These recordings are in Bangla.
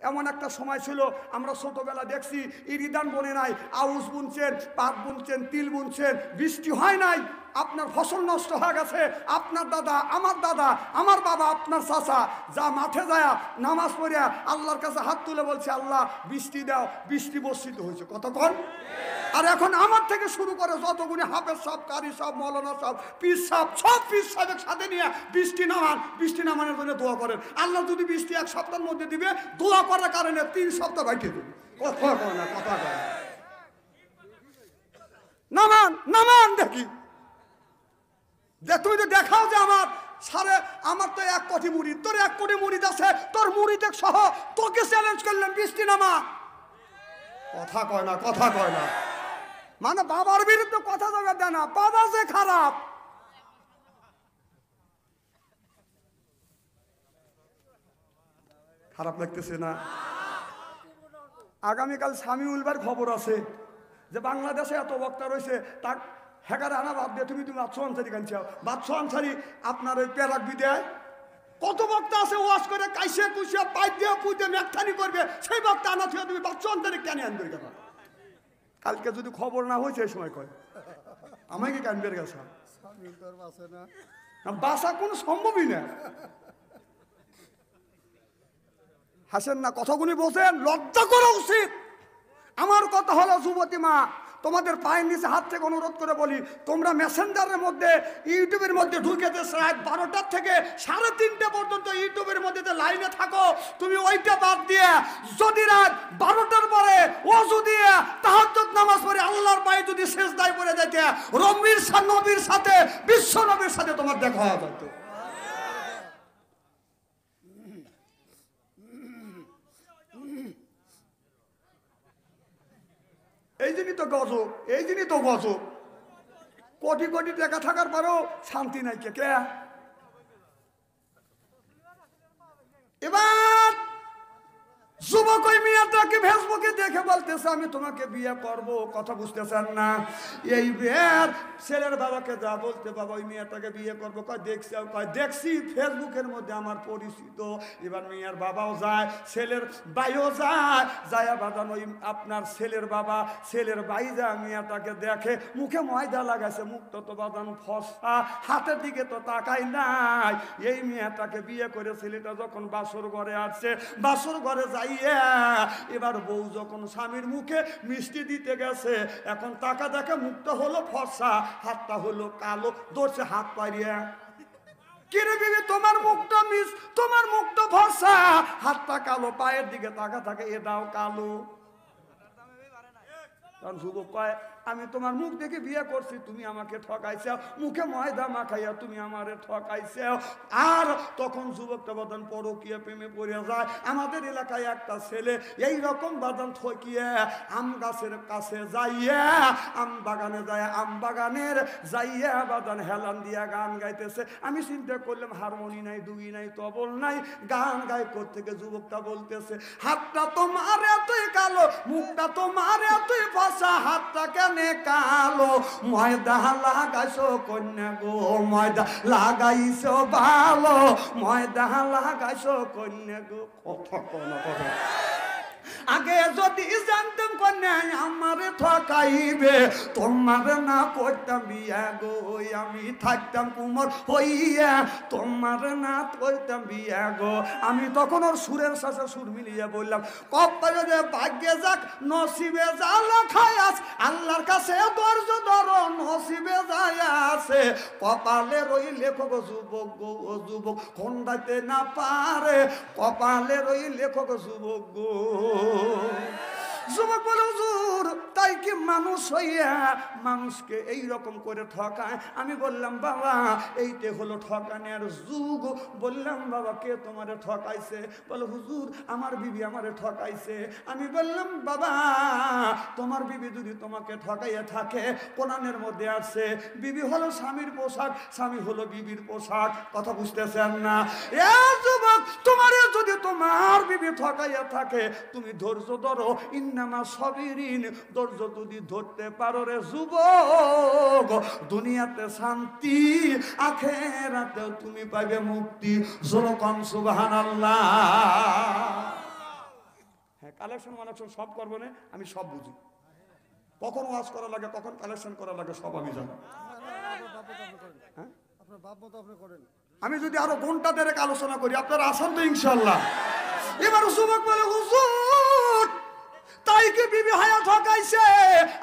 এমন একটা সময় ছিল আমরা ছোটবেলা দেখছি ইরিদান বনে নাই, আউশ বুনছেন, পাট বুনছেন, তিল বুনছেন, বৃষ্টি হয় নাই, আপনার ফসল নষ্ট হয়ে গেছে। আপনার দাদা, আমার বাবা, আপনার চাচা যা মাঠে যায় নামাজ পড়িয়া আল্লাহর কাছে হাত তুলে বলছে, আল্লাহ বৃষ্টি দাও, বৃষ্টি বর্ষিত হয়েছে। কতক্ষণ? আর এখন আমার থেকে শুরু করে যতগুলি হাফেজ সাহেব, কারি সাহেব, মৌলানা সাহেব, পীর সাহেব, সব পীর সাহেবের সাথে নিয়ে বৃষ্টি নামানোর জন্য দোয়া করেন। আল্লাহ যদি বৃষ্টি এক সপ্তাহের মধ্যে দিবে, দোয়া করার কারণে 3 সপ্তাহ বাইটে দেবে। কথা কয় না, কথা কয় না। নামান দেখি যে তুমি তো দেখাও যে আমার তো 1 কোটি মুরিদ, তোর 1 কোটি মুরিদ আছে, তোর মুরিদ সহ তোকে চ্যালেঞ্জ করলাম বৃষ্টি নামা। কথা কয় না, কথা কয় না। মানে বাবার বিরুদ্ধে কথা জগা দেয় না, বাবা যে খারাপ। খারাপ লাগতেছে না? আগামীকাল সামিউল ভাইয়ের খবর আছে যে বাংলাদেশে এত বক্তা রয়েছে, তার হেকার আনা বাদ দিয়ে তুমি বাদশা আনসারি কানছাও। বাদশা আনসারি আপনার ওই প্যারাক বিদায় কত বক্তা আছে, ওয়াশ করে কাইসে কুইসে পাইপ দিয়ে পুঁতে মেকথানি করবে, সেই বক্তা আনা থেকে তুমি বাদশা আনসারি কেন আনবে? কেন কালকে যদি খবর না হয়েছে এই সময় কয় আমাকে কানবের গেছে বাসা কোনো সম্ভবই না। হাসেন না, কথাগুলি বোঝেন, লজ্জা করা উচিত। আমার কথা হলো যুবতী মা, তোমাদের পায়ের নিচে হাত থেকে অনুরোধ করে বলি, তোমরা মেসেঞ্জারের মধ্যে, ইউটিউবের মধ্যে ঢুকে রাত 12টার থেকে 3:30 পর্যন্ত ইউটিউবের মধ্যে লাইনে থাকো। তুমি ওইটা বাদ দিয়ে যদি রাত 12টার পরে ওযু দিয়ে তাহাজ্জুদ নামাজ পড়ে আল্লাহর পায়ে যদি সিজদায় পড়ে যেতে, নবীর সাথে, বিশ্ব নবীর সাথে তোমার দেখা হয়ে যেত। এই জন্যই তো গজব, এই জন্যই তো গজব। কোটি কোটি টাকা থাকার পরেও শান্তি নাই। কে এবার যুবক ওই মেয়েটাকে ফেসবুকে দেখে বলতেছে আমি তোমাকে বিয়ে করব। কথা বুঝতেছেন না? এই বিয়ের ছেলের বাবাকে যা বলতে, বাবা ওই মেয়েটাকে বিয়ে করবো, দেখছি ফেসবুকের মধ্যে আমার পরিচিত। এবার মেয়ের বাবাও যায়, ছেলের ভাইও যায় বাদান ওই আপনার ছেলের বাবা, ছেলের ভাই যায় মেয়েটাকে দেখে, মুখে ময়দা লাগাইছে, মুখটা তো বাদান ফসা, হাতের দিকে তো তাকাই নাই। এই মেয়েটাকে বিয়ে করে ছেলেটা যখন বাসর ঘরে আসছে, বাসর ঘরে যাই এবার বউ যখন স্বামীর মুখে মিষ্টি দিতে গেছে, এখন তাকা দেখে মুখটা হলো ফর্সা, হাতটা হলো কালো, ধরছে হাত পাইয়া। কিরে বিবি, তোমার মুখটা ফর্সা, হাতটা কালো, পায়ের দিকে তাকা থাকে, এটাও কালো। কারণ যুবক কয় আমি তোমার মুখ দেখে বিয়ে করছি, তুমি আমাকে ঠকাইছো, মুখে ময়দা মাখাইয়া তুমি আমারে ঠকাইছো। আর তখন যুবকটা বাদান পরকীয়া প্রেমে পড়ে যায়। আমাদের এলাকায় একটা ছেলে এই রকম বাদান ঠকিয়ে আম গাছের কাছে যাইয়া, আম বাগানে যায়, আম বাগানের যাইয়া বাদান হেলান দিয়া গান গাইতেছে। আমি চিন্তা করলাম হারমোনি নাই, দুই নাই, তবল নাই, গান গাই করতে গিয়ে যুবকটা বলতেছে হাতটা তোমার এতই কালো, মুখটা তোমার এতই ফসা, হাতটা কেন কালো, ময়দা লাগাইছো কন্যা গো, ময়দা লাগাইছো ভালো, ময়দা লাগাইছো কন্যা গো। কথা কোন কথা, আগে যদি জানতাম কন্যা আমারে ঠকাইবে, তোমার না করতাম বিয়া গো, আমি থাকতাম কুমোর হইয়া, তোমার না করতাম বিয়া গো। আমি তখন ওর সুরের সাথে সুর মিলিয়ে বললাম কপালে যে ভাগ্যে যাক, নসিবে যা লেখায় আছে, আল্লাহর কাছে ধৈর্য ধরো, নসিবে যায় আছে, কপালে রই লেখক যুবক গো, ও যুবক খন্ডাইতে না পারে, কপালে রই লেখক যুবক গো। যুবক বলে হুজুর তাই কি মানুষ হইয়া মানুষকে এই রকম করে ঠকায়? আমি বললাম বাবা এইটা হলো ঠকানোর যুগ। বললাম বাবা কে তোমারে ঠকাইছে? বলে হুজুর আমার বিবি আমারে ঠকাইছে। আমি বললাম বাবা তোমার বিবি যদি তোমাকে ঠকাইয়া থাকে, কোরআনের মধ্যে আছে বিবি হলো স্বামীর পোশাক, স্বামী হলো বিবির পোশাক। কথা বুঝতেছেন না? এ যুবক তোমারে যদি তোমার বিবি ঠকাইয়া থাকে, তুমি ধৈর্য ধরো, ইন্নামা সাবিরিন, ধৈর্য যদি ধরতে পারো রে যুবক, দুনিয়াতে শান্তি, আখিরাতেও তুমি পাবে মুক্তি। জোরকন সুবহানাল্লাহ। কালেকশন মালেকশন সব করবো না, আমি সব বুঝি। কখন ওয়াজ করা লাগে, কখন কালেকশন করা লাগে সব আমি জানি। হ্যাঁ, আমি যদি আরো ঘন্টা দেড়েক আলোচনা করি, আপনারা আসেন তো ইনশাল্লাহ। এবার যুবক বলে হুজুর তাই কি বিবি হায়া ঠকাইছে?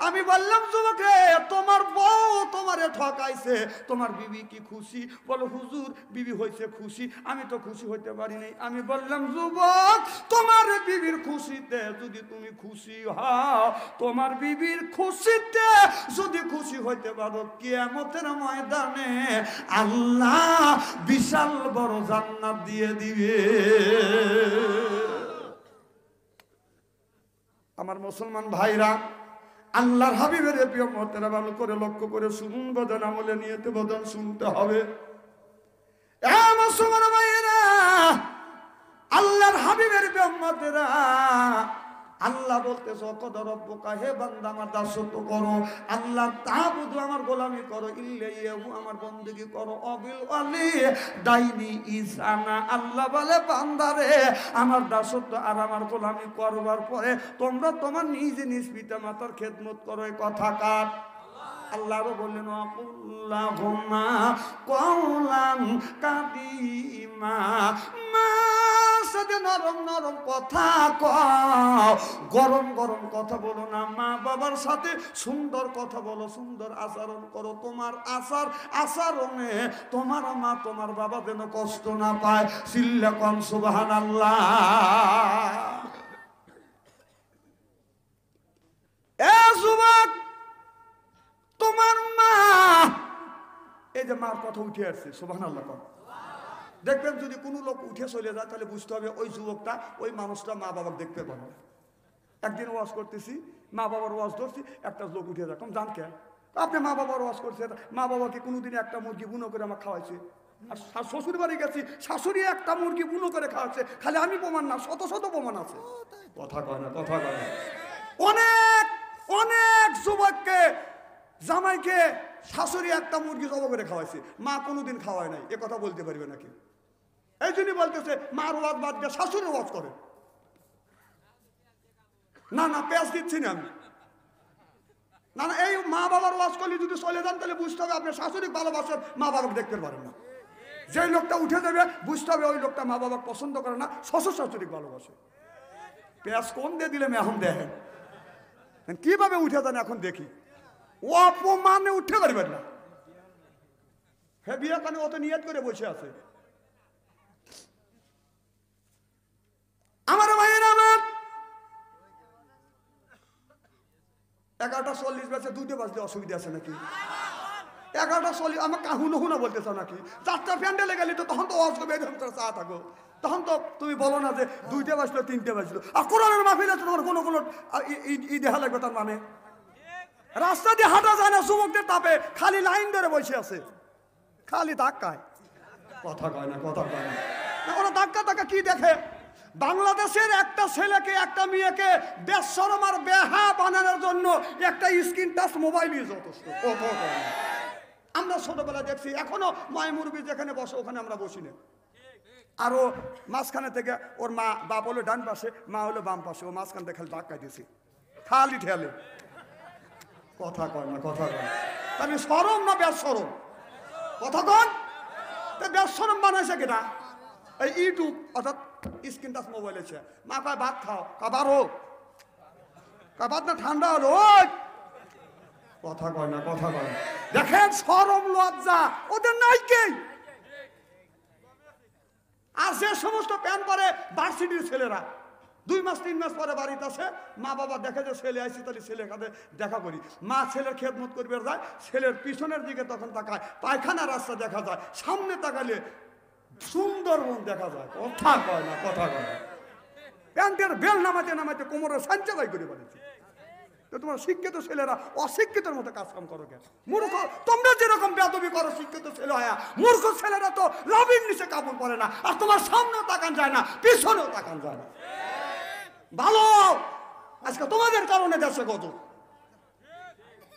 আমি বললাম যুবক রে, তোমার বউ তোমারে ঠকাইছে, তোমার বিবি কি খুশি? বলো হুজুর বিবি হইছে খুশি, আমি তো খুশি হইতে পারি নাই। আমি বললাম যুবক, তোমার বিবির খুশিতে যদি তুমি খুশি হও, তোমার বিবির খুশিতে যদি খুশি হইতে পারো, কিয়ামতের ময়দানে আল্লাহ বিশাল বড় জান্নাত দিয়ে দিবে। আমার মুসলমান ভাইরা, আল্লাহর হাবিবের প্রিয় মতেরা ভালো করে লক্ষ্য করে শুনুন, বদন আমলে নিয়েতে বদন শুনতে হবে। মুসলমান ভাইরা, আল্লাহর হাবিবের প্রিয় মতেরা, আল্লাহ বলতেছে কদ রব্বুকা, হে বান্দা আমার দাসত্ব করো, আল্লাহ তাবুদু আমার গোলামি করো, ইল্লাহু আমার বندگی করো, অবিল ওয়ালি দাইনি ইসানা। আল্লাহ বলে বান্দারে আমার দাসত্ব আর আমার গোলামি করবার পরে তোমরা তোমার নিজে নিজ পিতা মাতার খেদমত করো। এই কথা কার? আল্লাহও বললেন আকুল্লাহুম্মা কওলান কাদিমা, সাথে নরম নরম কথা কও, গরম গরম কথা বলো না। মা বাবার সাথে সুন্দর কথা বলো, সুন্দর আচরণ করো। তোমার আচরণে তোমার মা তোমার বাবা যেন কষ্ট না পায়। চিল্লা কোন সুবহানাল্লাহ। এ যুবক, তোমার মা, এই যে মার কথা উঠে আসছে, সুবহানাল্লাহ কোন। দেখবেন যদি কোনো লোক উঠে চলে যায়, তাহলে বুঝতে হবে ওই যুবকটা, ওই মানুষটা মা বাবাকে দেখতে পারে না। একদিন ওয়াজ করতেছি, মা বাবার ওয়াজ ধরছি, একটা লোক উঠে যায়, কম জান কে আপনি মা বাবার ওয়াজ করছেন? মা বাবাকে কোনোদিন একটা মুরগি বুনো করে আমার খাওয়াইছে? আর শ্বশুর বাড়ি গেছি, শাশুড়ি একটা মুরগি বুনো করে খাওয়াচ্ছে। খালি আমি প্রমাণ না, শত শত প্রমাণ আছে। কথা কয় না, কথা কয় না। অনেক অনেক যুবককে, জামাইকে শাশুড়ি একটা মুরগি জব করে খাওয়াইছে, মা কোনোদিন খাওয়ায় নাই। এ কথা বলতে পারবে নাকি? এই জন্যই বলতেছে মার ওয়াজ বাদ দিয়ে শাশুড়ির ওয়াজ করে। না না, পেঁয়াজ দিচ্ছি না আমি। না না, এই মা বাবার ওয়াজ করলে যদি চলে যান, তাহলে বুঝতে হবে আপনি শাশুড়ি ভালোবাসেন, মা বাবাকে দেখতে পারেন না। যে লোকটা উঠে যাবে, বুঝতে হবে ওই লোকটা মা বাবাকে পছন্দ করে না, শ্বশুর শাশুড়ি ভালোবাসে। পেঁয়াজ কোন দিয়ে দিলে এখন দেখেন কিভাবে উঠে যান, এখন দেখি। ও অপমানে উঠতে পারবেন না। হে বিয়ে কানে অত নিয়ত করে বসে আছে। আমার ভাইয়ের, আমার 11:40 বাজে, 2টা বাজলে অসুবিধা আছে নাকি? 11:40 আমার কাহুন হুনা বলতেছ নাকি? 4টা প্যান্ডেলে গেলি তো তখন তো অসুবিধা চা থাকো, তখন তো তুমি বলো না যে 2টা বাজলো 3টে বাজলো। আর কোরআনের মাহফিলে তোমার কোনো কোনো ই দেখা লাগবে, তার মানে রাস্তা দিয়ে হাঁটা যায় না, যুবকদের তাপে খালি লাইন ধরে বসে আছে, খালি ধাক্কায়। কথা কয় না, কথা কয় না। ওরা ধাক্কা ধাক্কা কি দেখে? বাংলাদেশের একটা ছেলেকে, একটা মেয়েকে বেশরম আর বেহা বানানোর জন্য একটা স্ক্রিন টাচ মোবাইলই যথেষ্ট। আমরা ছোটবেলা দেখছি, এখনো মায় মুরবি যেখানে বসে ওখানে আমরা বসি না। আরো মাঝখানে থেকে ওর মা, বাপ হলো ডান পাশে, মা হলো বাম পাশে, ও মাঝখান থেকে খালি ধাক্কায় দিয়েছি, খালি ঠেলে। কথা কয় না, কথা কয় না। তাহলে সরম না বেশরম? কথা কন। বেশরম বানাইছে কিনা? এই ইউটিউব অর্থাৎ স্ক্রিন টাচ মোবাইল আছে। মা কয় ভাত খাও, খাবার হোক, ভাত না ঠান্ডা হলো। কথা কয় না, কথা কয় না। দেখেন সরম লজ্জা ওদের নাই কে? আর যে সমস্ত প্যান পরে ভার্সিটির ছেলেরা 2 মাস 3 মাস পরে বাড়িতে আসে, মা বাবা দেখে যে ছেলে আইসি, তাহলে ছেলের সাথে দেখা করি। মা ছেলের খেদমত করবে যায়, ছেলের পিছনের দিকে তখন তাকায়, পায়খানা রাস্তা দেখা যায়, সামনে তাকালে সুন্দরবন দেখা যায়। কথা কয় না, কথা কয় না। প্যান্টের বেল নামাতে নামাতে কোমরের সাঞ্চা বাই করে পারেছে। তো তোমার শিক্ষিত ছেলেরা অশিক্ষিতের মতো কাজ কাম করো কেন? মূর্খ তোমরা যেরকম বেয়াদবি করো, শিক্ষিত ছেলে হয়, মূর্খ ছেলেরা তো লাভির নিচে কাপড় পরে না। আর তোমার সামনেও তাকান যায় না, পিছনেও তাকান যায় না। ভালো আজকে তোমাদের কারণে দেশে কত।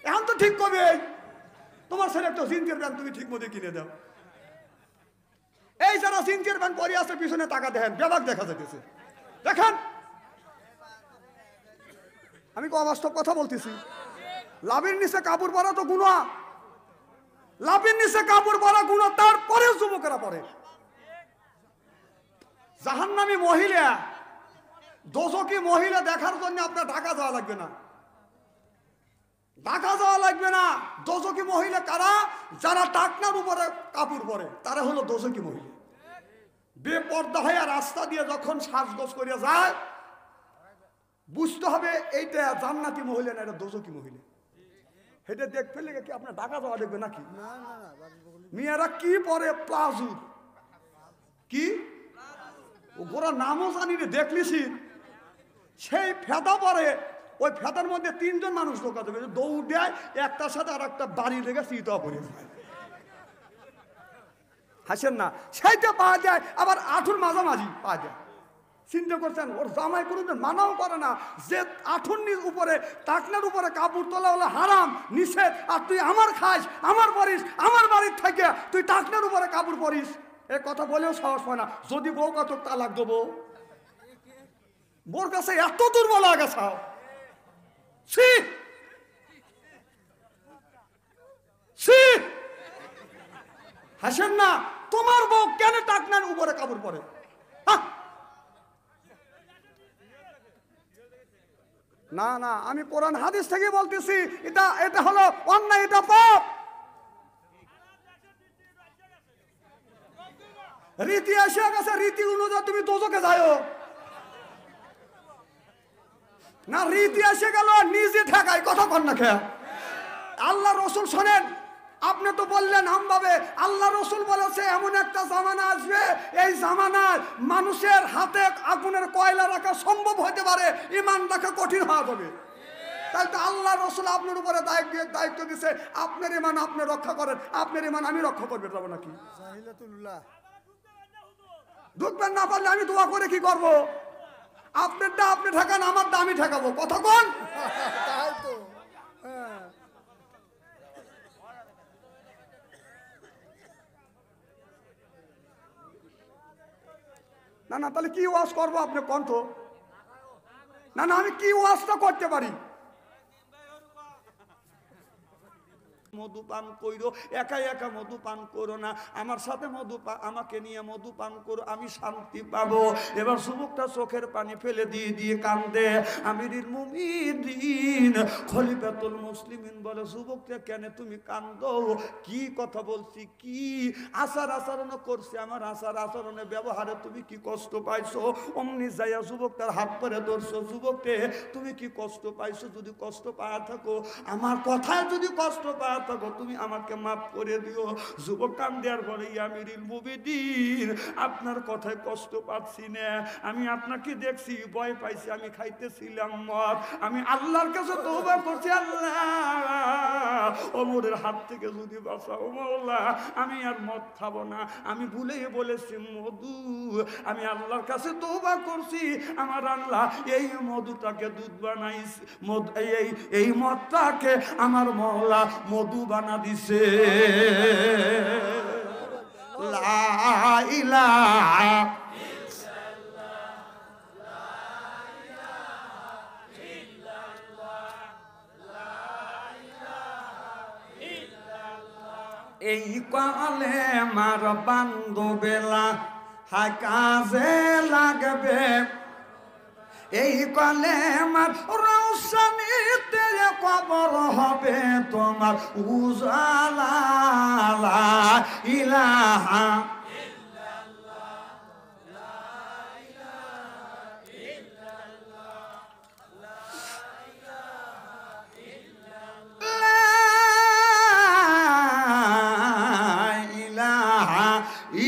এখন তো ঠিক করবে, তোমার ছেলে একটা জিন্সের প্যান্ট তুমি ঠিক মতো কিনে দাও। এই যারা জিন্সের প্যান্ট পরে আছে পিছনে টাকা দেখেন, বেবাক দেখা যাইতেছে। দেখেন আমি কি অবাস্তব কথা বলতেছি? লাভের নিচে কাপড় পরা তো গুনাহ, লাভের নিচে কাপড় পরা গুনাহ, তারপরে যুবকেরা পরে। জাহান্নামী মহিলা, দোজখী মহিলা দেখার জন্য আপনার ঢাকা যাওয়া লাগবে না, ঢাকা যাওয়া লাগবে না। দোজখী মহিলা কারা? যারা টাকনার উপরে কাপড় পরে, তারা হলো দোজখী মহিলা। বেপর্দা হয়ে রাস্তা দিয়ে যখন সাজগোজ করে যায়, বুঝতে হবে এইটা জান্নাতি মহিলা না, এটা দোজখী মহিলা। এটা দেখ ফেলে কি আপনার ঢাকা যাওয়া দেখবে নাকি? মেয়েরা কি পরে? প্লাজো। কি গোরা নামও জানি রে, দেখলিস সেই ফেদা পরে, ওই ফেদার মধ্যে তিনজন মানুষ ঢোকা দেবে, দৌড় দেয়, একটার সাথে আর একটা বাড়ি লেগে চিতা পড়ে যায়। হাসেন না? সেইটা পাওয়া যায়, আবার আঠুর মাঝামাঝি পাওয়া যায়। চিন্তা করছেন, ওর জামাই কোনোদিন মানাও করে না যে আঠুর উপরে টাকনার উপরে কাপড় তোলা হলো হারাম, নিষেধ, আর তুই আমার খাস, আমার পরিস, আমার বাড়ির থেকে তুই টাকনার উপরে কাপড় পরিস, এ কথা বলেও সাহস হয় না। যদি বউ কত তালাক দেবো, বোর কাছে এত দুর্বল হয়ে গেছে। হাসেন না? তোমার বউ কেন টাকনার উপরে কাপড় পরে? না না, আমি কোরআন হাদিস থেকে বলতেছি, এটা এটা হলো অন্যায়, এটা পাপ। রীতি এসে গেছে, রীতি অনুযায়ী তুমি দোজখে যাও না। রীতি এসে গেল, নিজে ঠেকায়, কথা কন না খেয়া। আল্লাহ রসুল শোনেন, আপনি তো বললেন আমভাবে, আল্লাহ রসুল বলেছে এমন একটা জামানা আসবে, এই জামানায় মানুষের হাতে আগুনের কয়লা রাখা সম্ভব হতে পারে, ইমান রাখা কঠিন হওয়া যাবে। তাই তো আল্লাহ রসুল আপনার উপরে দায়িত্ব দিছে, আপনার ইমান আপনি রক্ষা করেন, আপনার ইমান আমি রক্ষা করবে যাবো নাকি? ঢুকবেন না পারলে আমি দোয়া করে কি করব? আপনারটা আপনি ঠেকান, আমারটা আমি ঠেকাবো, কথা কোন? না না, তাহলে কি ওয়াজ করবো আপনি কণ্ঠ? না না, আমি কি ওয়াজটা করতে পারি? মধু পান করো, একা একা মধু পান করো না, আমার সাথে আমাকে নিয়ে মধু পান করো, আমি শান্তি পাবো। এবার যুবকটা চোখের পানি ফেলে দিয়ে দিয়ে কান্দে। আমিরুল মুমিনিন খলিফাতুল মুসলিমিন বলে, যুবকটা কেন তুমি কান্দো? কি কথা বলছি, কি আচার আচরণ করছি, আমার আচার আচরণে ব্যবহারে তুমি কি কষ্ট পাইছো? অমনি যাইয়া যুবকটার হাত ধরে ধরছো, যুবককে তুমি কি কষ্ট পাইছো? যদি কষ্ট পাওয়া থাকো, আমার কথায় যদি কষ্ট পাওয়া থাকো, তুমি আমাকে মাফ করে দিও। যুবক কান দেওয়ার পরে, আমিরুল মুমিনিন আপনার কথায় কষ্ট পাচ্ছি না, আমি আপনাকে দেখছি, ভয় পাইছি, আমি খাইতেছিলাম মদ, আমি আল্লাহর কাছে তওবা করছি, আল্লাহ ওমরের হাত থেকে যদি বাঁচাও মাওলা, আমি আর মদ খাবো না, আমি ভুলেই বলেছি মধু, আমি আল্লাহর কাছে তওবা করছি, আমার আল্লাহ এই মধুটাকে দুধ বানাইছে, এই মদটাকে আমার মাওলা মধু বানা দিছে। লা ইলাহা এই কালে মার বান্ধবেলা হা কাজে লাগবে, এই কালে মার রৌশনীতে কবর হবে তোমার উজালা। লা ইলাহা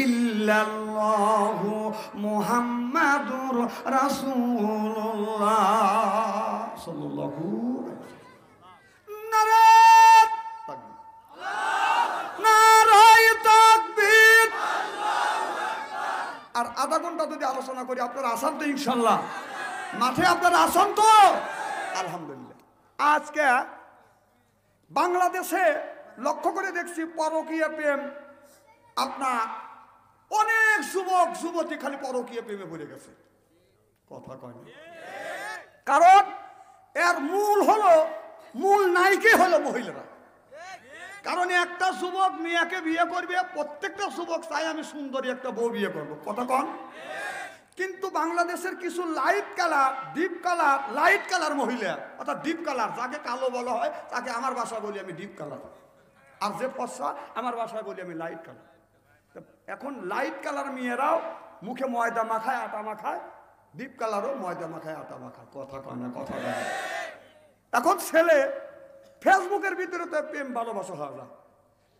ইল্লাল্লাহু মুহাম্মাদুর রাসূলুল্লাহ সাল্লাল্লাহু আলাইহি ওয়াসাল্লাম। নারায়ে তাকবীর, নারায়ে তাকবীর, আল্লাহু আকবার। আর আধা ঘন্টা যদি আলোচনা করি, আপনারা আসান তো ইনশাআল্লাহ? মাঠে আপনারা আসান তো? আলহামদুলিল্লাহ। আজকে বাংলাদেশে লক্ষ্য করে দেখছি পরকীয়া প্রেম, আপনার অনেক যুবক যুবতী খালি পরকীয়া প্রেমে পড়ে গেছে, কথা কয় না। কারণ এর এর মূল নায়িকাই হলো মহিলারা। কারণ একটা যুবক মেয়েকে বিয়ে করবে, প্রত্যেকটা যুবক চাই আমি সুন্দরী একটা বউ বিয়ে করবো, কথা কন। কিন্তু বাংলাদেশের কিছু লাইট কালার মহিলা, অর্থাৎ ডিপ কালার, যাকে কালো বলা হয় তাকে আমার ভাষায় বলি আমি ডিপ কালার, আর যে ফর্সা আমার ভাষায় বলি আমি লাইট কালার। এখন লাইট কালার মেয়েরাও মুখে ময়দা মাখায়, আটা মাখায়, ডিপ কালারও ময়দা মাখায়, আটা মাখায়, কথা কয় না, কথা কয় না। এখন ছেলে ফেসবুকের ভিতরে তো প্রেম ভালোবাসা হয় না,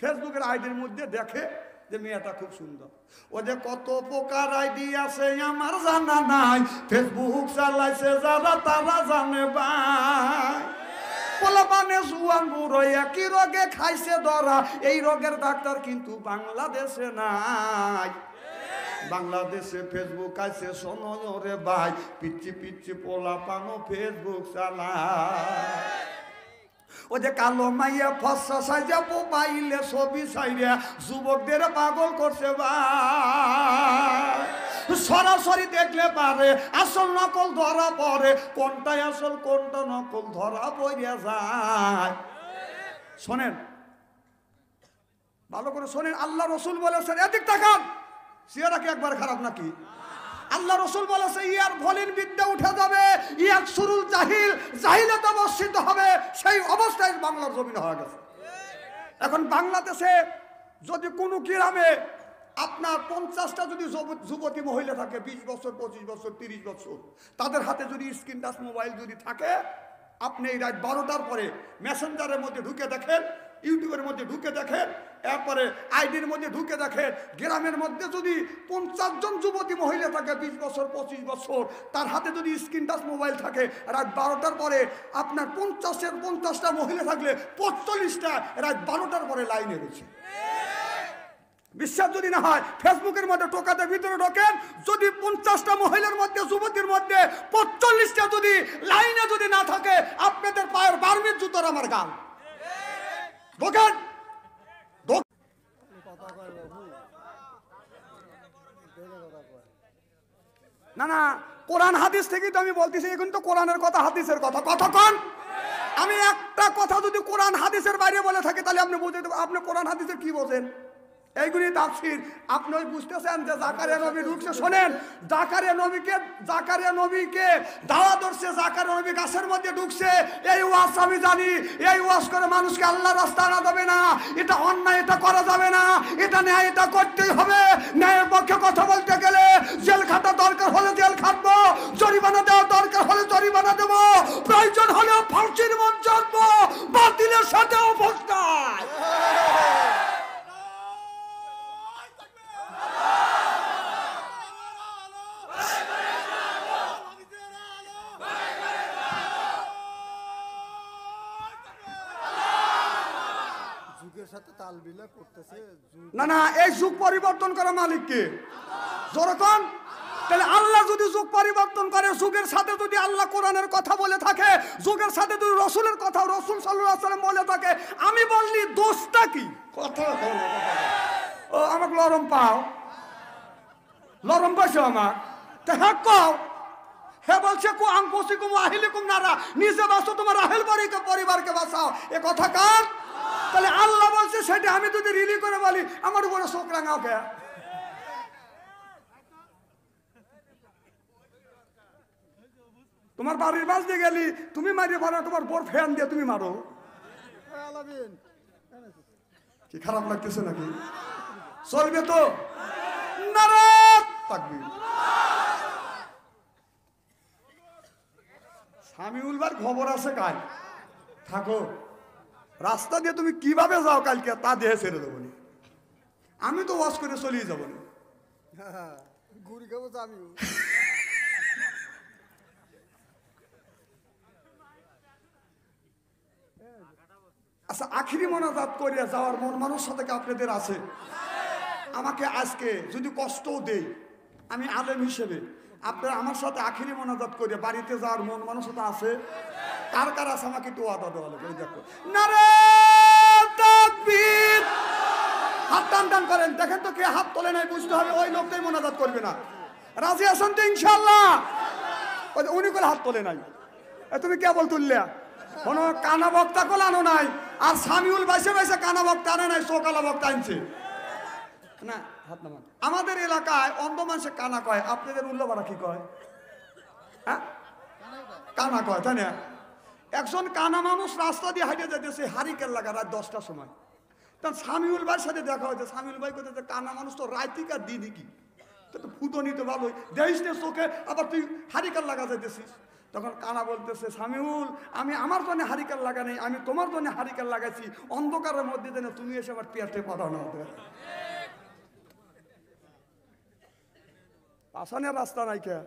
ফেসবুকের আইডির মধ্যে দেখে যে মেয়েটা খুব সুন্দর, ও যে কত প্রকার আইডি আছে আমার জানা নাই, ফেসবুক চালাইছে যারা তারা জানে ভাই। পোলাপানে জুয়ান বুড়ো একই রোগে খাইছে ধরা, এই রোগের ডাক্তার কিন্তু বাংলাদেশে নাই। বাংলাদেশে ফেসবুক আছে শোনো রে ভাই, পিচ্ছি পিচ্ছি পোলাপানো ফেসবুক চালায়। ও যে কালো মাইয়া ফসা সাইজা মোবাইলে ছবি সাইরা যুবকদের পাগল করছে ভাই। সরাসরি দেখলে পারে আসল নকল ধরা পড়ে, কোনটাই আসল কোনটা নকল ধরা পড়িয়া যায়। শোনেন, ভালো করে শোনেন, আল্লাহ রসুল বলেছেন, এদিক তাকান, চেহারা কি একবার খারাপ নাকি? আল্লাহ রসুল বলেছে ইয়ার ভলিন বিদ্যা উঠে যাবে, ইয়ার সুরুল জাহিলাত অবস্থিত হবে, সেই অবস্থায় বাংলার জমিন হয়ে গেছে। এখন বাংলাদেশে যদি কোনো গ্রামে আপনার 50টা যদি যুবতী মহিলা থাকে, 20 বছর 25 বছর 30 বছর, তাদের হাতে যদি স্ক্রিন টাচ মোবাইল যদি থাকে, আপনি এই রাত 12টার পরে মেসেঞ্জারের মধ্যে ঢুকে দেখেন, ইউটিউবের মধ্যে ঢুকে দেখেন, এরপরে আইডির মধ্যে ঢুকে দেখেন, গ্রামের মধ্যে যদি 50 জন যুবতী মহিলা থাকে 20 বছর 25 বছর, তার হাতে যদি স্ক্রিন টাচ মোবাইল থাকে, রাত 12টার পরে আপনার 50টা মহিলা থাকলে 45টা রাত 12টার পরে লাইনে গেছে। বিশ্বাস যদি না হয় ফেসবুকের মধ্যে টোকাতে ভিতরে ঢোকেন, যদি 50টা মহিলার মধ্যে যুবতীর মধ্যে 45টা যদি লাইনে যদি না থাকে, আপনাদের পায়ের বার্মির জুতোর আমার গান ঢোকেন। না না, কোরআন হাদিস থেকেই তো আমি বলতেছি, এখন তো কোরআনের কথা হাদিসের কথা, কতক্ষণ আমি একটা কথা যদি কোরআন হাদিসের বাইরে বলে থাকি তাহলে আপনি বুঝতে দেবেন আপনি কোরআন হাদিসের কি বোঝেন। এইগুলি তাফসীর আপনি ওই বুঝতেছেন যে জাকারিয়া নবী ঢুকছে। শোনেন, জাকারিয়া নবীকে দাওয়াত দিচ্ছে, জাকারিয়া নবী গাছের মধ্যে ঢুকছে, এই ওয়াজ আমি জানি, এই ওয়াজ করে মানুষকে আল্লাহর রাস্তা আনা যাবে না, এটা অন্যায়, এটা করা যাবে না, এটা ন্যায়, এটা করতেই হবে। ন্যায়ের পক্ষে কথা বলতে গেলে জেল খাটা দরকার হলে জেল খাটবো, জরিমানা দেওয়া দরকার হলে জরিমানা দেবো, প্রয়োজন হলেও ফাঁসির মঞ্চ চাটবো, বাতিলের সাথে অবস্থায়। না না, এই যুগ পরিবর্তন করা মালিক কে? যখন তাহলে আল্লাহ যদি যুগ পরিবর্তন করে, যুগের সাথে যদি আল্লাহ কোরআনের কথা বলে থাকে, যুগের সাথে যদি রসুলের কথা রসুল সাল্লাল্লাহু আলাইহি ওয়াসাল্লাম বলে থাকে, আমি বললি দোষটা কি? কথা ও আমাকে লরম পাও, লরম পাইছো আমার, তা হ্যাঁ কও। হে বলছে কো আনফুসিকুম ওয়া আহলিকুম নারা, নিজে বাঁচো, তোমার আহল পরিবারকে বাঁচাও, এ কথা কার? তাহলে আল্লাহ বলছে সেটা আমি যদি রিলি করে বলি, আমার উপরে চোখ রাঙাও কে? তোমার বাড়ির বাস দিয়ে গেলি, তুমি মারিয়ে পারো, তোমার বোর ফ্যান দিয়ে তুমি মারো, কি খারাপ লাগতেছে নাকি? চলবে তো? নারাত তাকবীর। সামিউলবার খবর আছে কাল, থাকো, রাস্তা দিয়ে তুমি কিভাবে যাও কালকে তা দিয়ে ছেড়ে দেবো নি, আমি তো ওয়াশ করে চলিয়ে যাবো না। ঘুরি খাবো আমিও। আচ্ছা, আখিরি মোনাজাত করিয়া যাওয়ার মন মানুষ সাথে আপনাদের আছে? আমাকে আজকে যদি কষ্টও দেই, আমি আলেম হিসেবে আপনারা আমার সাথে আখিরি মোনাজাত করিয়া বাড়িতে যাওয়ার মন মানুষ সাথে আছে? কার কার আছে আমাকে একটু ওয়াদা দেওয়া লাগবে। দেখো, নারায়ে তাকবীর, হাত টান টান করেন, দেখেন তো কে হাত তোলে নাই, বুঝতে হবে ওই লোকটাই মোনাজাত করবে না। রাজি আছেন তো ইনশাআল্লাহ? উনি করে হাত তোলে নাই, তুমি কেবল তুললে কোনো কানা বক্তা কোলানো নাই, আর সামিউল বাইসে বাইসে কানা বক্তা আনে নাই, চোকালা বক্তা আনছে না। হাত নামান। আমাদের এলাকায় অন্ধ মানুষে কানা কয়, আপনাদের উল্লাপাড়া কি কয়? হ্যাঁ, কানা কয়, তাই না? একজন কানা মানুষ রাস্তা দিয়ে হাঁটে যেতেছে হারিকেল লাগা রাত 10টার সময়। তখন সামিউল ভাইয়ের সাথে দেখা হয়েছে। সামিউল ভাই কোথায়, কানা মানুষ তো রাইতিকার দিনই কি, তো ফুটনি তো ভালোই দেখিস না চোখে, আবার তুই হারিকেল লাগা যাইতেছিস। তখন কানা বলতেছে, সামিউল আমি আমার জন্য হারিকেল লাগা নেই, আমি তোমার জন্য হারিকেল লাগাইছি, অন্ধকারের মধ্যে যেন তুমি এসে আবার পেটে পাঠানো হবে। আসানের রাস্তা নাই কে?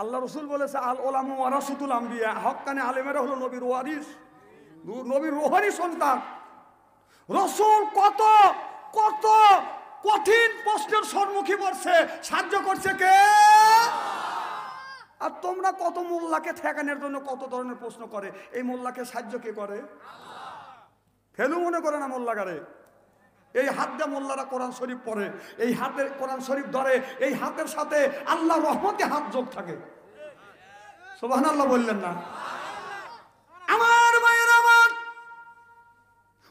আল্লাহ রসুল বলেছে, আল ওলামু ওয়ারাসাতুল আম্বিয়া, হক্কানে আলেমেরা হলো নবীর ওয়ারিস, নবীর রোহানি সন্তান। রসুল কত কত কঠিন প্রশ্নের সম্মুখীন করছে, সাহায্য করছে কে? আর তোমরা কত মোল্লাকে ঠেকানোর জন্য কত ধরনের প্রশ্ন করে, এই মোল্লাকে সাহায্য কে করে? ফেলু মনে করে না মোল্লাগারে। এই হাত দিয়ে মোল্লারা কোরআন শরীফ পড়ে, এই হাতের কোরআন শরীফ ধরে, এই হাতের সাথে আল্লাহ রহমতে হাত যোগ থাকে। সুবহানাল্লাহ বললেন না? আমার ভাইয়ের, আমার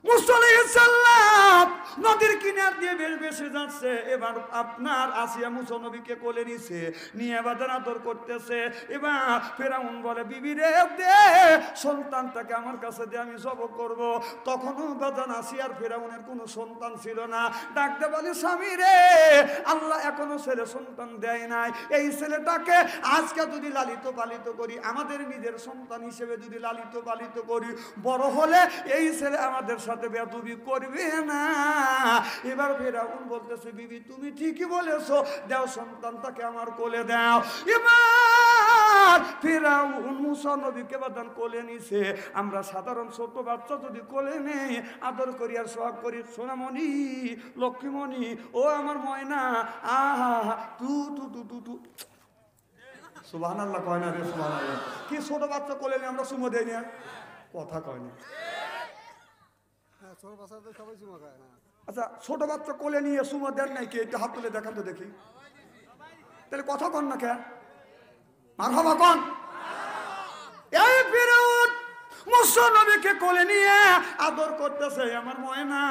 মুসা আলাইহিস সালাম নদীর কিনার দিয়ে ভেসে যাচ্ছে। এবার আপনার আসিয়া মুসা নবীকে কোলে নিছে, নিয়ে বাজার আদর করতেছে। এবার ফেরাউন বলে, বিবি রে দে সন্তানটাকে আমার কাছে দিয়ে আমি জব করব। তখনও বাজান আসিয়ার ফেরাউনের কোনো সন্তান ছিল না। ডাকতে বলে, স্বামী রে আল্লাহ এখনো ছেলে সন্তান দেয় নাই, এই ছেলেটাকে আজকে যদি লালিত পালিত করি, আমাদের নিজের সন্তান হিসেবে যদি লালিত পালিত করি, বড় হলে এই ছেলে আমাদের সাথে বেয়াদবি করবে না। এবার ফেরাউন বলতেছে, বিবি তুমি ঠিকই বলেছো, দাও সন্তানটাকে আমার কোলে দাও। এবার ফেরাউন মুসা নবীকে বাদান কোলে নিছে। আমরা সাধারণ ছোট বাচ্চা যদি কোলে নেই, আদর করি আর সোহাগ করি, সোনামণি লক্ষ্মীমণি ও আমার ময়না, আহা তু তু তু তু তু, সুবহানাল্লাহ কয় না রে? সুবহানাল্লাহ। কি ছোট বাচ্চা কোলে নিয়ে আমরা চুমো দেই না? কথা কয় না। আচ্ছা, ছোট বাচ্চা কোলে নিয়ে সুমো দেন নাই কে? একটু হাত তুলে দেখান তো দেখি। তাহলে কথা কন না কে? মারহাবা কন। এই ফিরাউন মুসা নবীকে কোলে নিয়ে আদর করতেছে, আমার ময়না,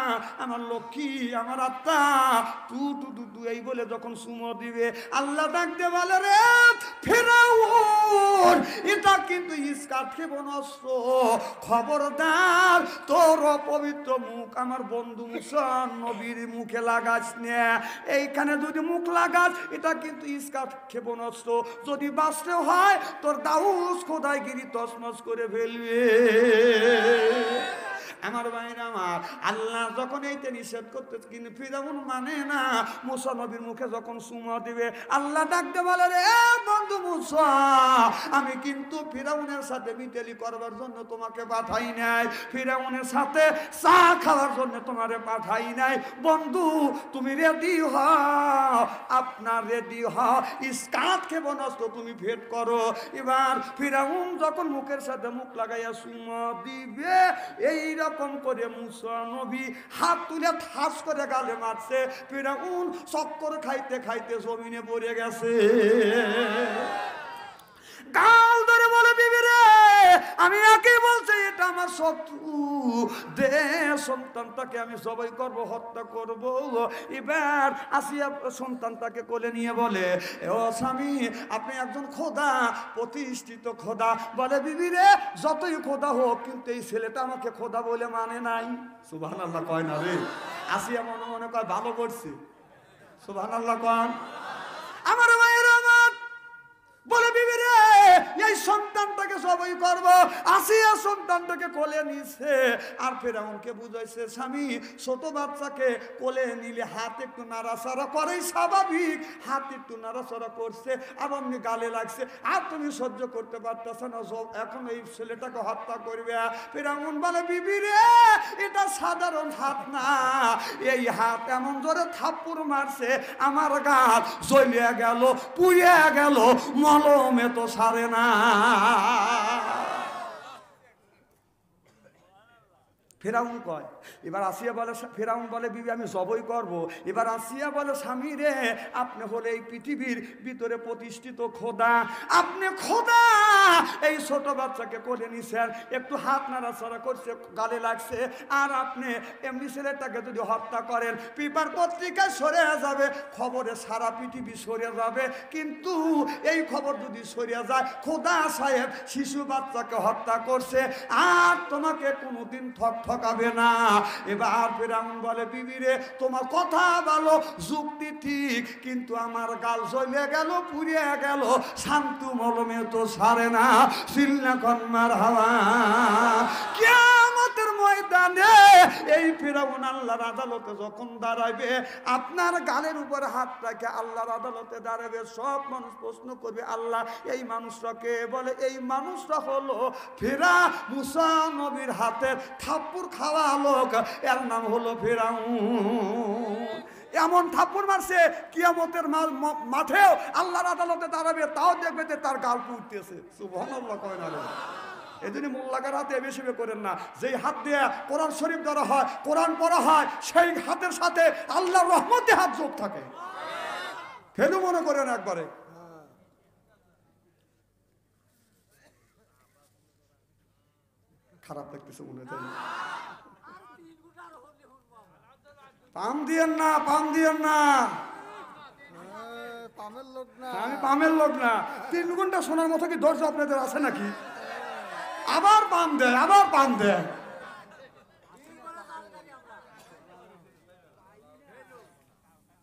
আমার লক্ষ্মী, আমার আত্মা, তু তু তু তু এই বলে যখন সুমো দিবে, আল্লাহ ডাকতে বলে, রে ফিরাউন এটা কিন্তু ইসকাত ক্ষেপণাস্ত্র, খবরদার তোর পবিত্র মুখ আমার বন্ধু মুসা নবীর মুখে লাগাস না। এইখানে যদি মুখ লাগাস, এটা কিন্তু ইসকাত ক্ষেপণাস্ত্র, যদি বাঁচতে হয় তোর দাউস খোদাইগিরি তসমস করে ফেলবে। আমার ভাইরা আমার, আল্লাহ যখন এইটা নিষেধ করতে, কিন্তু ফিরাউন মানে না। মুসা নবীর মুখে যখন সুমা দিবে, আল্লাহ ডাকতে বলে, রে বন্ধু মুসা, আমি কিন্তু ফিরাউনের সাথে মিটেলি করবার জন্য তোমাকে পাঠাই নাই, ফিরাউনের সাথে চা খাওয়ার জন্য তোমারে পাঠাই নাই। বন্ধু তুমি রেডি হও, আপনার রেডি হও, ইসকাত ক্ষেপণাস্ত্র তুমি ভেদ করো। এবার ফিরাউন যখন মুখের সাথে মুখ লাগাইয়া সুমা দিবে, এইরকম করে মুসা নবী হাত তুলে ঠাস করে গালে মারছে। ফিরাউন চক্কর খাইতে খাইতে জমিনে পড়ে গেছে। গাল ধরে বলে, বিবি রে আমি একে বলছি এটা আমার শত্রু, দে সন্তানটাকে আমি জবাই করব, হত্যা করব। এবার আসিয়া সন্তানটাকে কোলে নিয়ে বলে, ও স্বামী আপনি একজন খোদা, প্রতিষ্ঠিত খোদা। বলে, বিবি রে যতই খোদা হোক, কিন্তু এই ছেলেটা আমাকে খোদা বলে মানে নাই। সুবহানাল্লাহ কয় না রে? আসিয়া মনে মনে কয় ভালো করছে। সুবহানাল্লাহ কন। আমার মায়ের আমার বলে, বিবি রে এই সন্তানটাকে জবাই করব। আসিয়া সন্তানটাকে কোলে নিছে, আর ফেরাউনকে বুঝাইছে, স্বামী ছোট বাচ্চাকে কোলে নিলে হাত একটু নাড়াচাড়া করেই স্বাভাবিক, হাত একটু নাড়াচাড়া করছে, আর অমনি গালে লাগছে, আর তুমি সহ্য করতে পারতেছ না, এখন এই ছেলেটাকে হত্যা করবে। ফেরাউন বলে, বিবি রে এটা সাধারণ হাত না, এই হাত এমন জোরে থাপ্পড় মারছে, আমার গাল জ্বলিয়া গেল, পুড়িয়া গেল, মলমে তো সারে না। ফেরাউন কয়, এবার আসিয়া বলে, ফেরাউন বলে, বিবি আমি জবই করব। এবার আসিয়া বলে, স্বামী রে আপনি হলে এই পৃথিবীর ভিতরে প্রতিষ্ঠিত খোদা, আপনি খোদা, এই ছোট বাচ্চাকে কোলে নিছেন, একটু হাত নাড়াচাড়া করছে, গালে লাগছে, আর আপনি এমনি ছেলেটাকে যদি হত্যা করেন, পেপার পত্রিকায় সরে যাবে, খবরে সারা পৃথিবী সরে যাবে। কিন্তু এই খবর যদি সরে যায় খোদা সাহেব শিশু বাচ্চাকে হত্যা করছে, আর তোমাকে কোনোদিন ঠকাবে না। এবার ফিরআউন বলে, বিবি রে, তোমার কথা ভালো, যুক্তি ঠিক, কিন্তু আমার গাল জ্বলে গেল, পুড়িয়ে গেল, শান্তু মলমে তো সারে না। সিল্লা কন্মার হাওয়া। কিয়ামতের ময়দানে এই ফিরআউন আল্লাহর আদালতে যখন দাঁড়াবে, আপনার গালের উপর হাত রাখে আল্লাহর আদালতে দাঁড়াবে, সব মানুষ প্রশ্ন করবে, আল্লাহ এই মানুষটাকে? বলে, এই মানুষটা হলো ফিরা মুসা নবীর হাতের থাপ্পড় খাওয়া লোক, এর নাম হলো ফিরআউন। এমন থাপ্পড় মারছে, কিয়ামতের মাঠেও আল্লাহর আদালতে দাঁড়াবে, তাও দেখবে যে তার গাল পুড়তেছে। সুবহানাল্লাহ কয় না? এই জন্য মোল্লাকার হাতে বেশি করেন না। যেই হাত দিয়ে কোরআন শরীফ ধরা হয়, কোরআন পড়া হয়, সেই হাতের সাথে আল্লাহর রহমতে হাত যোগ থাকে। ফেলু মনে করেন একবারে। খারাপ লাগতেছে মনে হয়। পাম দিয়েন না, পাম দিয়েন না, আমি পামের লোক না। 3 ঘন্টা শোনার মতো কি ধৈর্য আপনাদের আছে নাকি? আবার পাম দেয়, আবার পাম দেয়।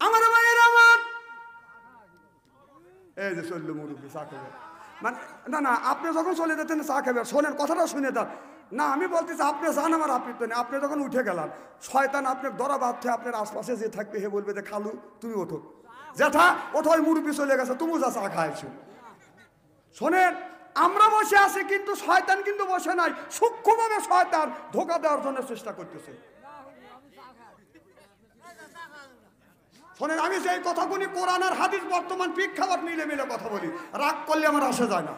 আমার মায়ের আমার এই যে চললো মুরব্বী চা খাবে, মানে না না, আপনি যখন চলে যেতেন চা খাবে, শোনেন কথাটা শুনে দেন না। আমি বলতেছি আপনি যান, আমার আপনি নেই। আপনি যখন উঠে গেলেন, শয়তান আপনার ধরা বাঁধতে আপনার আশপাশে যে থাকবে, হে বলবে যে খালু তুমি ওঠো, জ্যাঠা ওঠো, ওই মুরব্বী চলে গেছে, তুমি যা চা খাইছো। শোনেন, আমরা বসে আছি কিন্তু শয়তান কিন্তু বসে নাই, সূক্ষ্মভাবে শয়তান ধোঁকা দেওয়ার জন্য চেষ্টা করতেছে। শোনেন, আমি সেই কথাগুলি কোরআন আর হাদিস বর্তমান প্রেক্ষাপট মিলে মিলে কথা বলি, রাগ করলে আমার আসে যায় না।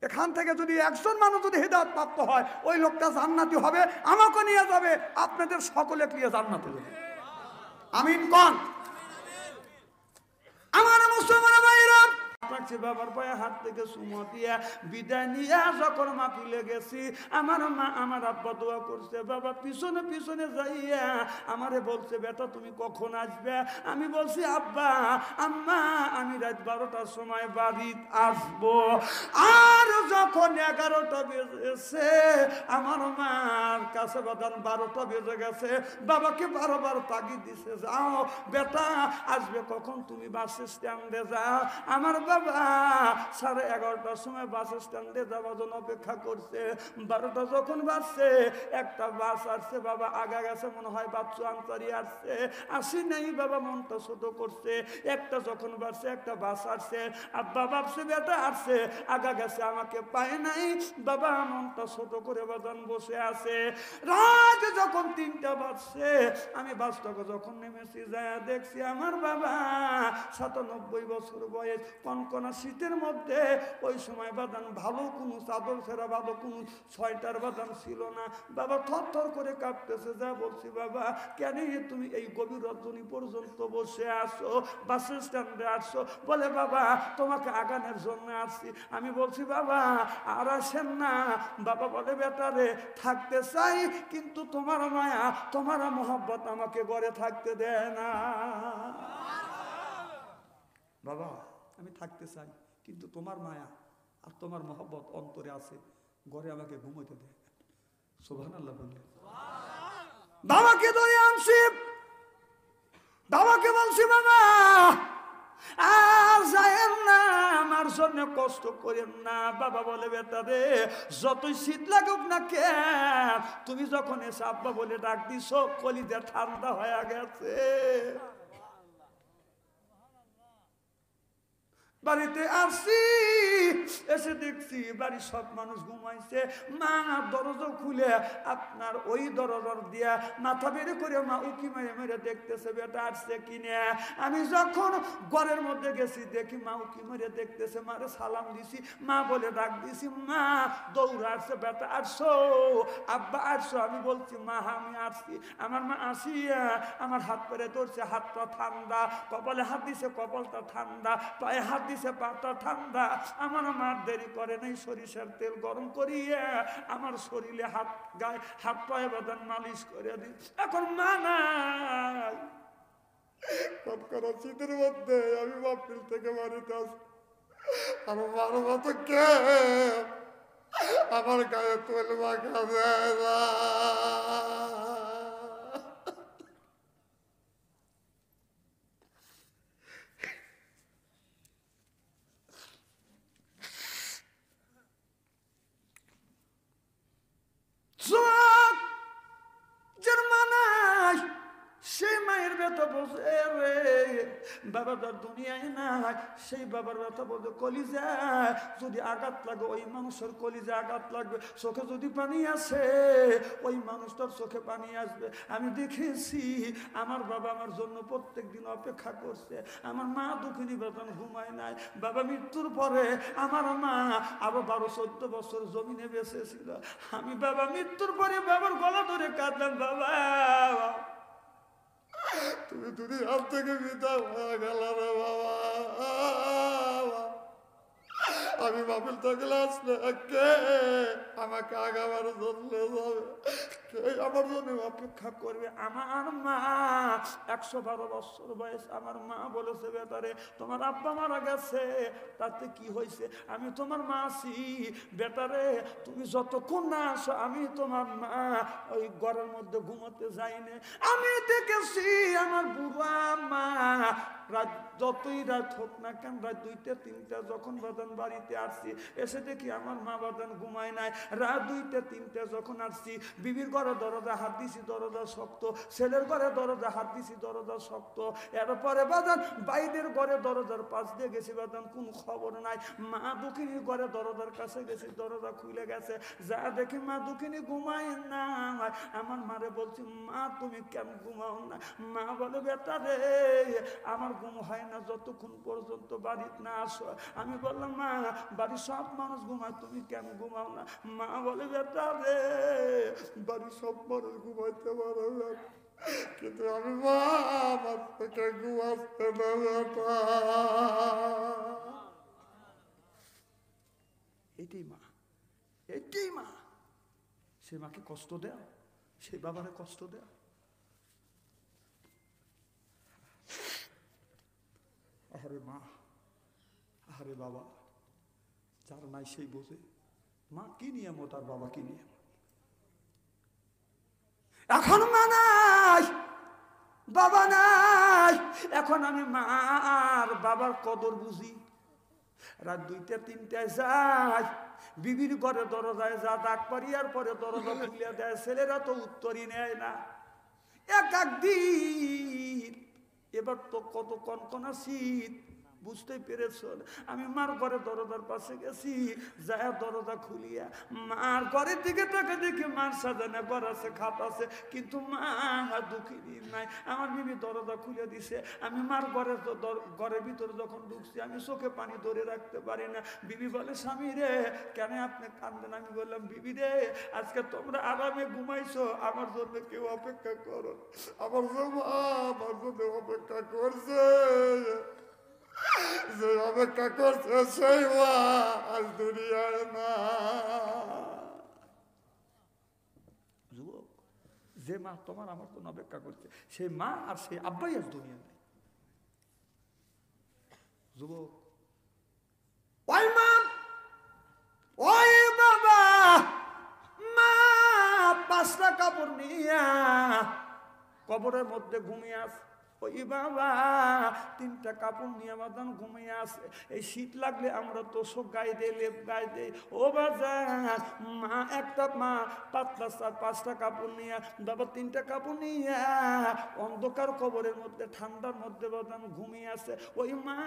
এখান থেকে যদি একজন মানুষ যদি হিদায়াত প্রাপ্ত হয়, ওই লোকটা জান্নাতি হবে, আমাকে নিয়ে যাবে, আপনাদের সকলে নিয়ে জান্নাতে যাবে। আমিন কোন? আমার মুসলমান ভাইরা, বাবার পায়ে হাত থেকে সুমো দিয়া বিদায় নিয়ে যখন মাহফিলে গেছি, আমার মা আমার আব্বা দোয়া করছে, বাবা পিছনে পিছনে যাইয়া আমারে বলছে, বেটা তুমি কখন আসবে? আমি বলছি, আব্বা আম্মা আমি রাত 12টার সময় বাড়ি আসবো। আর যখন 11টা বেজেছে, আমার মার কাছে বাদান 12টা বেজে গেছে, বাবাকে বারবার তাগিদ দিছে, যাও বেটা, আসবে কখন তুমি বাস স্ট্যান্ডে যাও। আমার বাবা 11:30টার সময় বাস স্ট্যান্ডে যাওয়ার জন্য অপেক্ষা করছে। 12টা যখন বাজছে, একটা বাস আসছে, বাবা আগা গেছে, মনে হয় বাচ্চু আনসারি আসছে, আসি নাই, বাবা মনটা ছোট করছে। একটা যখন বাজছে, একটা বাস আসছে, আব্বা ভাবছে বেটা আসছে, আগা গেছে, আমাকে পায় নাই, বাবা মনটা ছোট করে বাজান বসে আছে। রাত যখন 3টা বাজছে, আমি বাসটাকে যখন নেমেছি, যায় দেখছি আমার বাবা 97 বছর বয়স, কনকনা শীতের মধ্যে। ওই সময় বাদান ভালো কোনো চাদর ফেরা, ভালো কোনো সোয়েটার বাদান ছিল না। বাবা থর থর করে কাঁপতেছে। যা বলছি, বাবা কেন তুমি এই গভীর রজনী পর্যন্ত বসে আসো, বাস স্ট্যান্ডে আসছো? বলে, বাবা তোমাকে আগানোর জন্য আসছি। আমি বলছি, বাবা আর আসেন না। বাবা বলে, বেটা রে, থাকতে চাই, কিন্তু তোমার মায়া, তোমার মোহব্বত আমাকে ঘরে থাকতে দেয় না। বাবা আমি থাকতে চাই, কিন্তু তোমার মায়া আর তোমার মহব্বত অন্তরে আছে, ঘরে আমাকে ঘুমোতে দেয়। সুবহানাল্লাহ বললে। বাবাকে ধরে আনছি, বাবাকে বলছি, বাবা আর যায়েন না, আমার জন্য কষ্ট করেন না। বাবা বলে, বেটা রে, যতই শীত লাগুক না কেন, তুমি যখন এসে আব্বা বলে ডাক দিস, কলিজা ঠান্ডা হয়ে গেছে। বাড়িতে আসছি, এসে দেখছি বাড়ির সব মানুষ ঘুমাইছে। মা দরজা খুলে আপনার ওই দরজার দিয়া মাথা বের করে মা উকি মেরে মেরে দেখতেছে বেটা আসছে কিনে। আমি যখন ঘরের মধ্যে গেছি, দেখি মা উকি মেরে দেখতেছে। মারে সালাম দিছি, মা বলে ডাক দিছি, মা দৌড়া আসছে, বেটা আসছো, আব্বা আসছো। আমি বলছি, মা আমি আসছি। আমার মা আসিয়া আমার হাত পেরে ধরছে, হাতটা ঠান্ডা, কপালে হাত দিছে, কপালটা ঠান্ডা, পায়ে হাত দিছে, পাটা ঠান্ডা। আমার আমার মার দেরি করে নাই, সরিষার তেল গরম করিয়া আমার শরীরে গায়ে হাত পায়ে বাদান মালিশ করে দিই। এখন মা নাই, কটকরা শীতের মধ্যে আমি মাহফিল থেকে বাড়িতে আসি, আমার মার মতো কে আমার গায়ে তেল মাখা দেয় না। সেই মায়ের ব্যথা বোঝে রে, বাবা তার দুনিয়ায় নাই, সেই বাবার ব্যথা বোঝে। কলিজায় যদি আঘাত লাগে, ওই মানুষের কলিজা আঘাত লাগবে। চোখে যদি পানি আসে, ওই মানুষটার চোখে পানি আসবে। আমি দেখেছি আমার বাবা আমার জন্য প্রত্যেক দিন অপেক্ষা করছে। আমার মা দুঃখিনী বেতন ঘুমায় নাই। বাবা মৃত্যুর পরে আমার মা আরো 12-14 বছর জমিনে বেঁচে ছিল। আমি বাবা মৃত্যুর পরে বাবার গলা ধরে কাঁদলাম, বাবা তুমি দুনিয়ার থেকে বিদায় হয়ে গেল রে বাবা। আমি মাহফিল থেকে আসলে কে আমাকে আগাবার জন্য যাবে, কে আমার জন্য অপেক্ষা করবে? আমার মা 112 বছর বয়স। আমার মা বলেছে, বেটারে তোমার আব্বা মারা গেছে, তাতে কি হয়েছে, আমি তোমার মা আছি। বেটারে তুমি যতক্ষণ না আসো আমি তোমার মা ওই ঘরের মধ্যে ঘুমোতে যাইনি। আমি দেখেছি আমার বুড়া মা রাত যতই রাত হোক না কেন, রাত 2টা 3টা যখন বাদান বাড়িতে আসছি, এসে দেখি আমার মা বাদান ঘুমায় নাই। রাত 2টা 3টা যখন আসছি, বিবির ঘরে দরজা হাত দিছি, দরজা শক্ত। ছেলের ঘরে দরজা হাত দিছি, দরজা শক্ত। এরপরে বাদান বাইরের ঘরে দরজার পাশ দিয়ে গেছি, বাদান কোন খবর নাই। মা দুঃখিনীর ঘরে দরজার কাছে গেছি, দরজা খুলে গেছে। যা দেখি মা দুঃখিনী ঘুমায় না। আমার মারে বলছি, মা তুমি কেন ঘুমাও না? মা বলে, বেটা রে আমার ঘুম হয় না যতক্ষণ পর্যন্ত বাড়িতে না আসো। আমি বললাম, মা বাড়ির সব মানুষ ঘুমায়, তুমি কেন ঘুমাও না? মা বলে, বেটা রে বাড়ির সব মানুষ ঘুমাইতে পারে না, কিন্তু আমি মা আমার থেকে ঘুমাতে না বেটা। এটাই মা, এটাই মা। সে মাকে কষ্ট দেয়, সে বাবারে কষ্ট দেয়। আরে মা, আরে বাবা, যার নাই সেই বোঝে মা কি নিয়ামত আর বাবা কি নিয়ামত। এখন মা নাই, বাবা নাই, এখন আমি মা আর বাবার কদর বুঝি। রাত 2টা 3টায় যাই, বিবির ঘরে দরজায় যা ডাক পারিয়ার পরে দরজা খুলে দেয়। ছেলেরা তো উত্তরই নেয় না। একদিন এবার তো কত কনকনা শীত, বুঝতেই পেরেছ। আমি মার ঘরে দরজার পাশে গেছি, যায় দরজা খুলিয়া মার ঘরের দিকে তাকে দেখি মার সাজানো ঘর আছে, খাট আছে, কিন্তু মা দুঃখিনী নাই। আমার বিবি দরজা খুলে দিছে। আমি মার ঘরের ভিতরে যখন ঢুকছি, আমি চোখে পানি ধরে রাখতে পারি না। বিবি বলে, স্বামী রে কেন আপনি কান্দেন? আমি বললাম, বিবি রে আজকে তোমরা আরামে ঘুমাইছো, আমার জন্য কেউ অপেক্ষা করো। আমার জন্য অপেক্ষা করছে, যে অপেক্ষা করছে সেই মা আজ দুনিয়ায় না। যুবক, যে মা তোমার আমার জন্য অপেক্ষা করছে, সেই মা আর সেই আব্বাই আজ দুনিয়া নেই। যুবক, ওই মা, ওই বাবা, মা 5টা কাপড় নিয়া কবরের মধ্যে ঘুমিয়ে আছে। ওই বাবা 3টা কাপড় নিয়ে বাদান ঘুমিয়ে আসে। এই শীত লাগলে আমরা তোষক গায়ে দেই, লেপ গায়ে দেই। ও বাজার মা একটা মা পাতলা 5টা কাপড় নিয়ে, বাবা 3টা কাপড় নিয়ে অন্ধকার কবরের মধ্যে ঠান্ডার মধ্যে বাদান ঘুমিয়ে আসে। ওই মা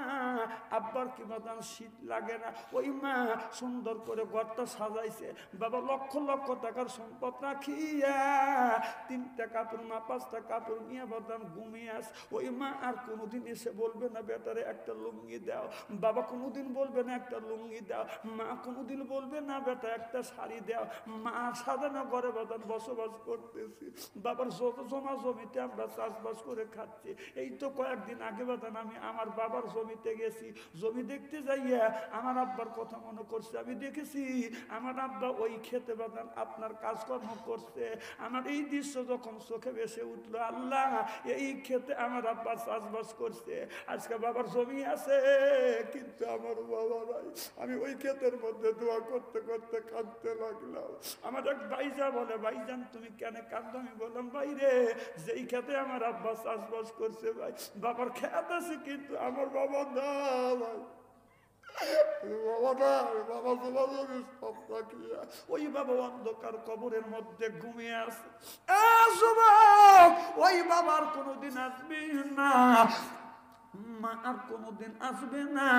আব্বার কি বাদান শীত লাগে না? ওই মা সুন্দর করে ঘরটা সাজাইছে। বাবা লক্ষ লক্ষ টাকার সম্পদ রাখিয়া 3টা কাপড় মা 5টা কাপড় নিয়ে বাদান ঘুমিয়ে আসে। ওই মা আর কোনোদিন এসে বলবে না বেটারে একটা লুঙ্গি দাও, বাবা কোনোদিন বলবে না একটা লুঙ্গি দাও, মা কোনোদিন বলবে না বেটা একটা শাড়ি দাও। মা সাজানো ঘরে বাদান বসবাস করতেছি, বাবার জমা জমিতে আমরা চাষবাস করে খাচ্ছি। এই তো কয়েকদিন আগে বাদান আমি আমার বাবার জমিতে গেছি, জমি দেখতে যাইয়া আমার আব্বার কথা মনে করছে। আমি দেখেছি আমার আব্বা ওই খেতে বাদান আপনার কাজকর্ম করছে। আমার এই দৃশ্য যখন চোখে ভেসে উঠলো, আল্লাহ এই খেতে আমার আব্বা চাষবাস করছে। আজকে বাবার জমি আছে কিন্তু আমার বাবা নাই। আমি ওই ক্ষেতের মধ্যে দোয়া করতে করতে কাঁদতে লাগলাম। আমার এক ভাইজা বলে, ভাইজান তুমি কেন কাঁদো? আমি বললাম, বাইরে যেই খেতে আমার আব্বা চাষবাস করছে ভাই, বাবার খেত আছে কিন্তু আমার বাবা না ভাই, ওই বাবা অন্ধকার কবরের মধ্যে ঘুমিয়ে আছে। ওই বাবার কোনোদিন আসবে না, মা আর কোনোদিন আসবে না।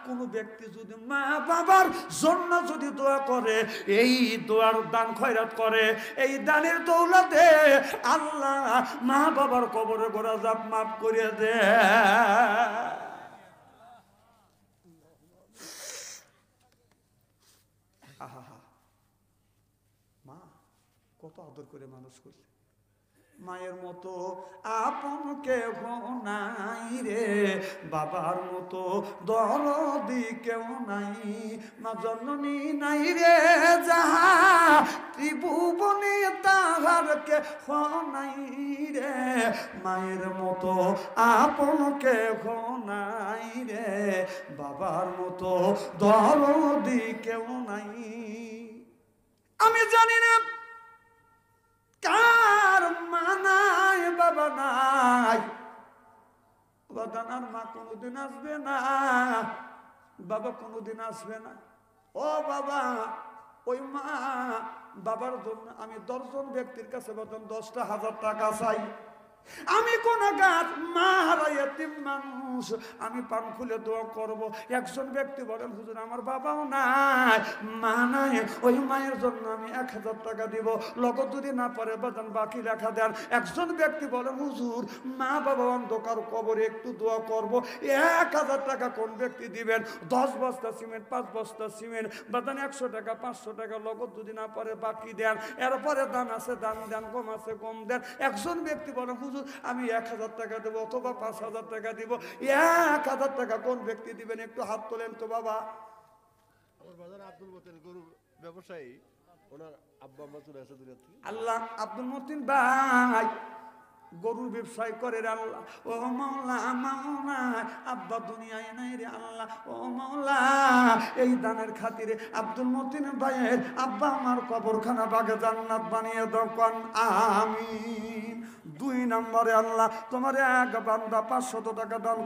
কোন ব্যক্তি যদি মা বাবার জন্য যদি দোয়া করে, এই দোয়ার দান খয়রাত করে, এই দানের দৌলতে আল্লাহ মা বাবার কবরে গোরা জাপ মাফ করে দে। মা কত আদর করে মানুষ করছে, মায়ের মতো আপন কেউ নাই রে, বাবার মতো দরদি কেউ নাই, মা জননী নাই রে যাহা ত্রিভুবনে তাহার কেহ নাই রে, মায়ের মতো আপন কেহ নাই রে, বাবার মতো দরদি কেউ নাই। আমি জানি না কার মা নাই বাবা নাই, বাদানার মা কোনোদিন আসবে না, বাবা কোনোদিন আসবে না। ও বাবা, ওই মা বাবার জন্য আমি 10 জন ব্যক্তির কাছে বেতন 10,000 টাকা চাই। আমি কোন গাছ মা হারাইয়াতিম মানুষ, আমি পান খুলে দোয়া করব। একজন ব্যক্তি বলেন, হুজুর আমার বাবাও নাই মা নাই, ওই মায়ের জন্য আমি 1000 টাকা দিব, লগত যদি না পারে বাজান বাকি লেখা দেন। একজন ব্যক্তি বলেন, হুজুর মা বাবা অন্ধকার কবরে একটু দোয়া করব, 1000 টাকা কোন ব্যক্তি দিবেন? 10 বস্তা সিমেন্ট, 5 বস্তা সিমেন্ট, বাজান 100 টাকা 500 টাকা, লগত যদি না পারে বাকি দেন। এরপরে দান আছে দান দেন, কম আছে কম দেন। একজন ব্যক্তি বলেন, হুজুর আমি 1000 টাকা দেবো অথবা 5000 টাকা দিব, 1000 টাকা কোন ব্যক্তি দিবেন? একটু হাত তোলেন তো বাবা। আমার বাজার আব্দুল মতিন গরু ব্যবসায়ী, ওনার আব্বা আম্মা চলে আসে দুনিয়া থেকে। আল্লাহ আব্দুল মতিন ভাই গরুর ব্যবসায় করে রে আল্লাহ। ও মাওলা মাওলা, আব্বা দুনিয়ায় নাই রে আল্লাহ। ও মাওলা, এই দানের খাতিরে আব্দুল মতিন ভাইয়ের আব্বা আমার কবরখানা বাগে জান্নাত বানিয়ে দাও, কোন আমিন। 2 নম্বরে আল্লাহ তোমার এক বান্দা 500 টাকা দান